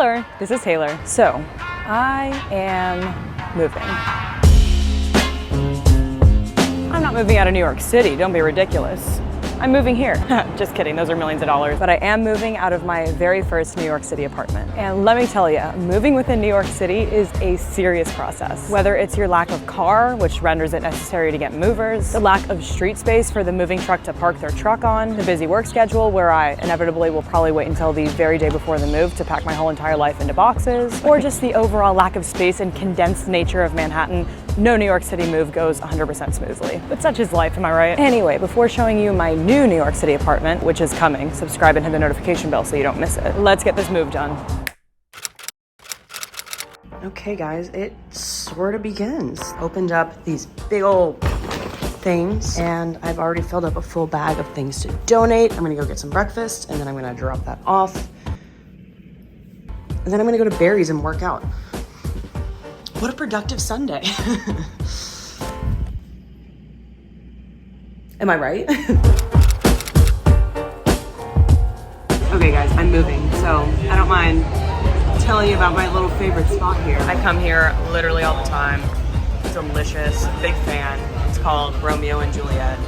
Taylor. This is Taylor. So, I am moving. I'm not moving out of New York City, don't be ridiculous. I'm moving here. Just kidding, those are millions of dollars. But I am moving out of my very first New York City apartment. And let me tell you, moving within New York City is a serious process. Whether it's your lack of car, which renders it necessary to get movers, the lack of street space for the moving truck to park their truck on, the busy work schedule where I inevitably will probably wait until the very day before the move to pack my whole entire life into boxes, or just the overall lack of space and condensed nature of Manhattan. No New York City move goes 100% smoothly. But such is life, am I right? Anyway, before showing you my new New York City apartment, which is coming, subscribe and hit the notification bell so you don't miss it. Let's get this move done. Okay guys, it sort of begins. Opened up these big old things and I've already filled up a full bag of things to donate. I'm gonna go get some breakfast and then I'm gonna drop that off. And then I'm gonna go to Barry's and work out. What a productive Sunday. Am I right? Okay guys, I'm moving, so I don't mind telling you about my little favorite spot here. I come here literally all the time. Delicious, big fan. It's called Romeo and Juliet.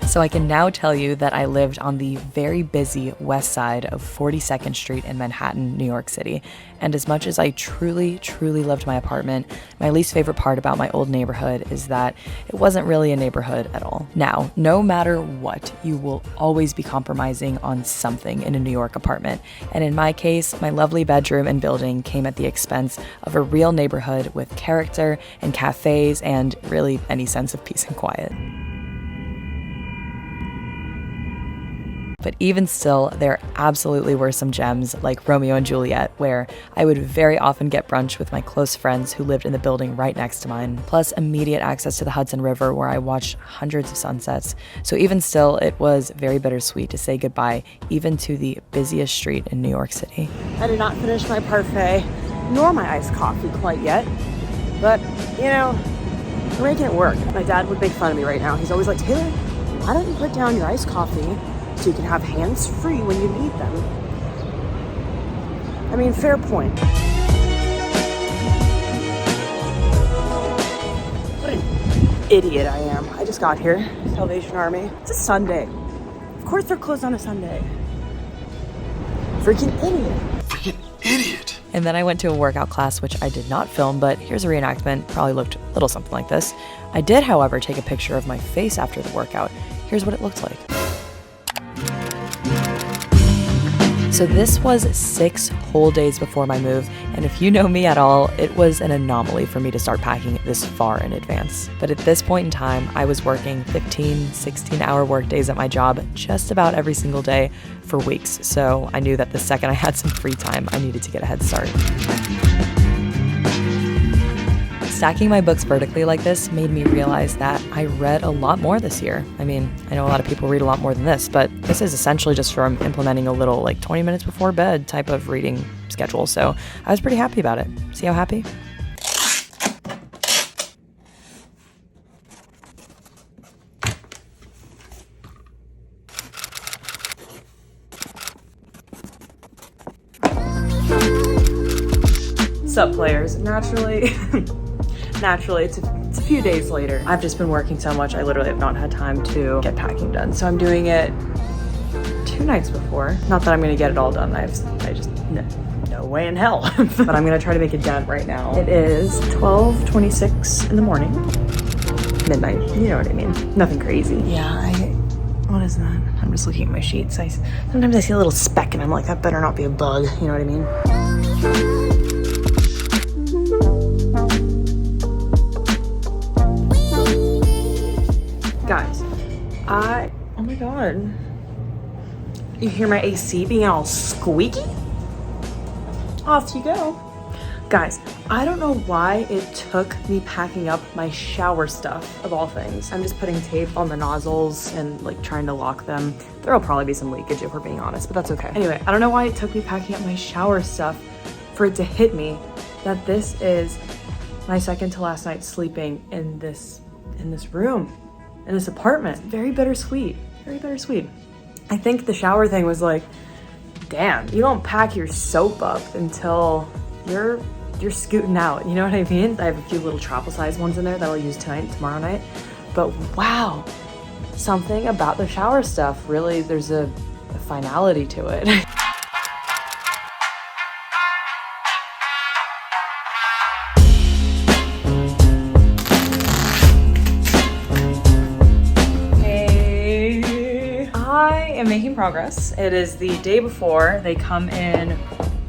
So I can now tell you that I lived on the very busy west side of 42nd Street in Manhattan, New York City. And as much as I truly, truly loved my apartment, my least favorite part about my old neighborhood is that it wasn't really a neighborhood at all. Now, no matter what, you will always be compromising on something in a New York apartment. And in my case, my lovely bedroom and building came at the expense of a real neighborhood with character and cafes and really any sense of peace and quiet. But even still, there absolutely were some gems like Romeo and Juliet, where I would very often get brunch with my close friends who lived in the building right next to mine, plus immediate access to the Hudson River where I watched hundreds of sunsets. So even still, it was very bittersweet to say goodbye even to the busiest street in New York City. I did not finish my parfait, nor my iced coffee quite yet, but you know, we're making it work. My dad would make fun of me right now. He's always like, Taylor, why don't you put down your iced coffee so you can have hands free when you need them? I mean, fair point. What an idiot I am. I just got here, Salvation Army. It's a Sunday. Of course they're closed on a Sunday. Freaking idiot. Freaking idiot. And then I went to a workout class, which I did not film, but here's a reenactment. Probably looked a little something like this. I did, however, take a picture of my face after the workout. Here's what it looked like. So this was 6 whole days before my move, and if you know me at all, it was an anomaly for me to start packing this far in advance. But at this point in time, I was working 15, 16-hour work days at my job just about every single day for weeks, so I knew that the second I had some free time, I needed to get a head start. Stacking my books vertically like this made me realize that I read a lot more this year. I mean, I know a lot of people read a lot more than this, but this is essentially just from implementing a little 20 minutes before bed type of reading schedule. So I was pretty happy about it. See how happy? Sup players, naturally it's a few days later. I've just been working so much, I literally have not had time to get packing done. So I'm doing it 2 nights before. Not that I'm gonna get it all done. No way in hell. But I'm gonna try to make a dent right now. It is 12:26 in the morning. Midnight, you know what I mean. Nothing crazy. Yeah, what is that? I'm just looking at my sheets. Sometimes I see a little speck and I'm like, that better not be a bug, you know what I mean? Guys, oh my God. You hear my AC being all squeaky? Off you go. Guys, I don't know why it took me packing up my shower stuff, of all things. I'm just putting tape on the nozzles and trying to lock them. There'll probably be some leakage if we're being honest, but that's okay. Anyway, I don't know why it took me packing up my shower stuff for it to hit me that this is my second to last night sleeping in this room. In this apartment. Very bittersweet. Very bittersweet. I think the shower thing was damn, you don't pack your soap up until you're scooting out, you know what I mean? I have a few little travel size ones in there that I'll use tonight, tomorrow night. But wow, something about the shower stuff, really, there's a finality to it. Hey, I am making progress. It is the day before. They come in,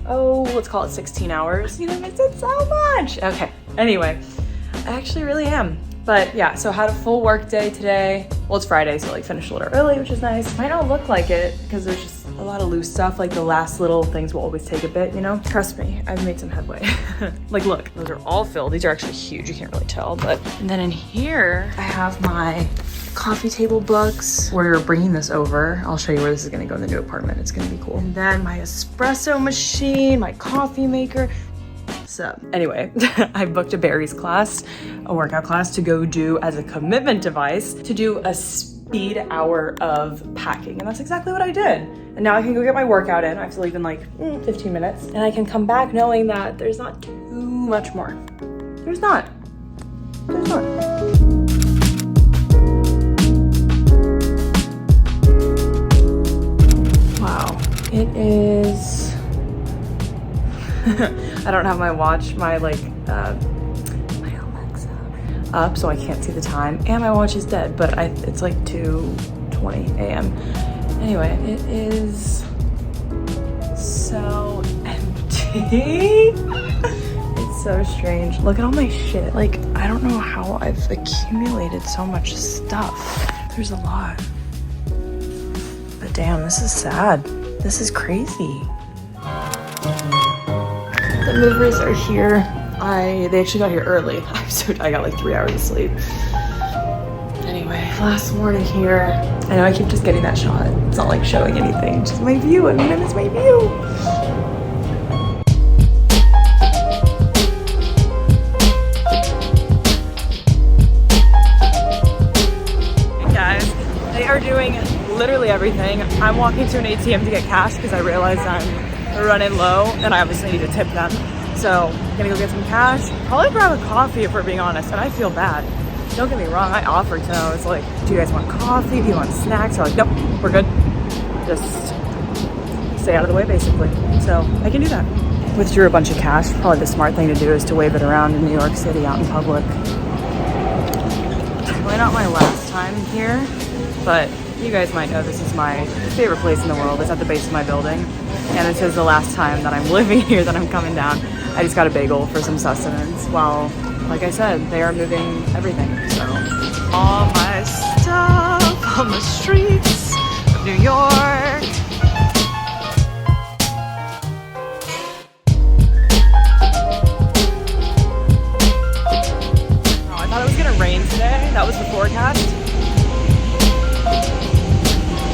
oh, let's call it 16 hours. You know, I miss it so much. Okay, anyway, I actually really am. But yeah, so I had a full work day today. Well, it's Friday, so like finished a little early, which is nice. Might not look like it because there's just a lot of loose stuff. Like the last little things will always take a bit, you know? Trust me, I've made some headway. Like look, those are all filled. These are actually huge, you can't really tell. But and then in here, I have my coffee table books. We're bringing this over. I'll show you where this is gonna go in the new apartment. It's gonna be cool. And then my espresso machine, my coffee maker. So anyway, I booked a Barry's class, a workout class to go do as a commitment device to do a speed hour of packing. And that's exactly what I did. And now I can go get my workout in. I have to leave in like 15 minutes. And I can come back knowing that there's not too much more. There's not. There's not. Wow. It is... I don't have my watch, my Alexa up, so I can't see the time, and my watch is dead, but it's like 2:20 a.m. Anyway, it is so empty. It's so strange. Look at all my shit. Like, I don't know how I've accumulated so much stuff. There's a lot. But damn, this is sad. This is crazy. The movers are here. They actually got here early. I got like 3 hours of sleep. Anyway, last morning here. I know I keep just getting that shot. It's not like showing anything, just my view. I mean, that is my view. Hey guys, they are doing literally everything. I'm walking to an ATM to get cash because I realized I'm running low and I obviously need to tip them. So I'm gonna go get some cash. Probably grab a coffee if we're being honest, and I feel bad. Don't get me wrong, I offered to. I was like, do you guys want coffee? Do you want snacks? They're like, nope, we're good. Just stay out of the way basically. So I can do that. Withdrew a bunch of cash. Probably the smart thing to do is to wave it around in New York City out in public. Probably not my last time here, but you guys might know this is my favorite place in the world. It's at the base of my building. And this is the last time that I'm living here, that I'm coming down. I just got a bagel for some sustenance. Well, like I said, they are moving everything, so. All my stuff on the streets of New York. Oh, I thought it was gonna rain today. That was the forecast.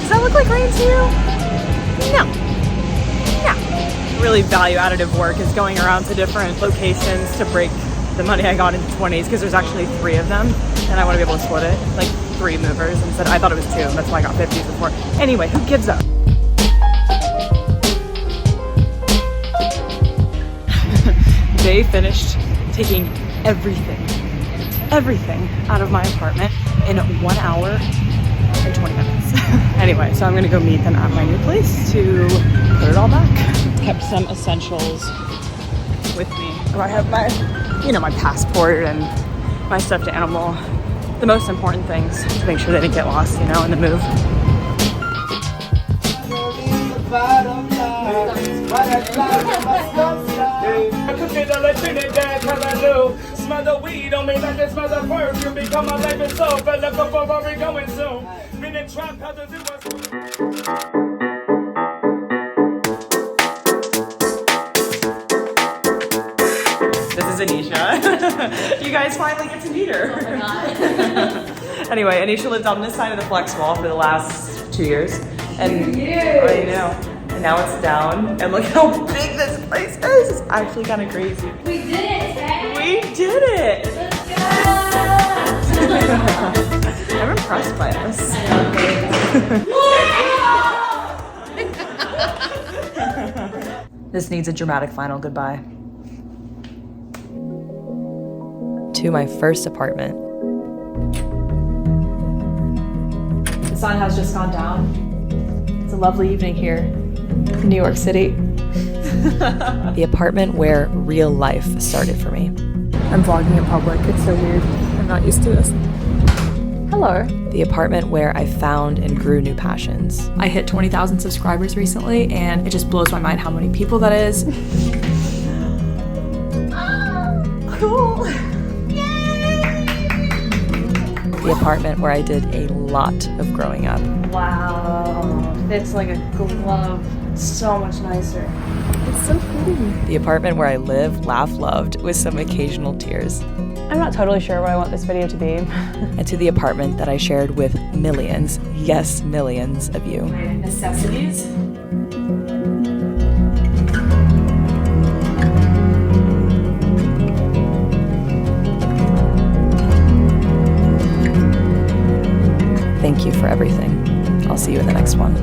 Does that look like rain to you? No. Really value additive work is going around to different locations to break the money I got into 20s, because there's actually 3 of them and I want to be able to split it, like 3 movers instead. I thought it was 2, that's why I got 50s before. Anyway, who gives up? They finished taking everything out of my apartment in 1 hour and 20 minutes. Anyway, so I'm gonna go meet them at my new place to put it all back. Kept some essentials with me. I have my, my passport and my stuffed animal. The most important things to make sure they didn't get lost, in the move. Smother weed on me like this smother perfume. Become my life is so but look up where we going soon. Been in trap houses, it was. This is Anisha. You guys finally get to meet her. Oh my God. Anyway, Anisha lived on this side of the flex wall for the last 2 years. And I know. And now it's down. And look how big this place is. It's actually kind of crazy. We did it, Zach. We did it. Let's go. I'm impressed by us. This needs a dramatic final goodbye. To my first apartment. The sun has just gone down. It's a lovely evening here in New York City. The apartment where real life started for me. I'm vlogging in public. It's so weird. I'm not used to this. Hello. The apartment where I found and grew new passions. I hit 20,000 subscribers recently, and it just blows my mind how many people that is. Cool. The apartment where I did a lot of growing up. Wow. It's like a glove. So much nicer. It's so pretty. The apartment where I live, laugh, loved, with some occasional tears. I'm not totally sure what I want this video to be. And to the apartment that I shared with millions, yes, millions of you. Necessities. Thank you for everything. I'll see you in the next one.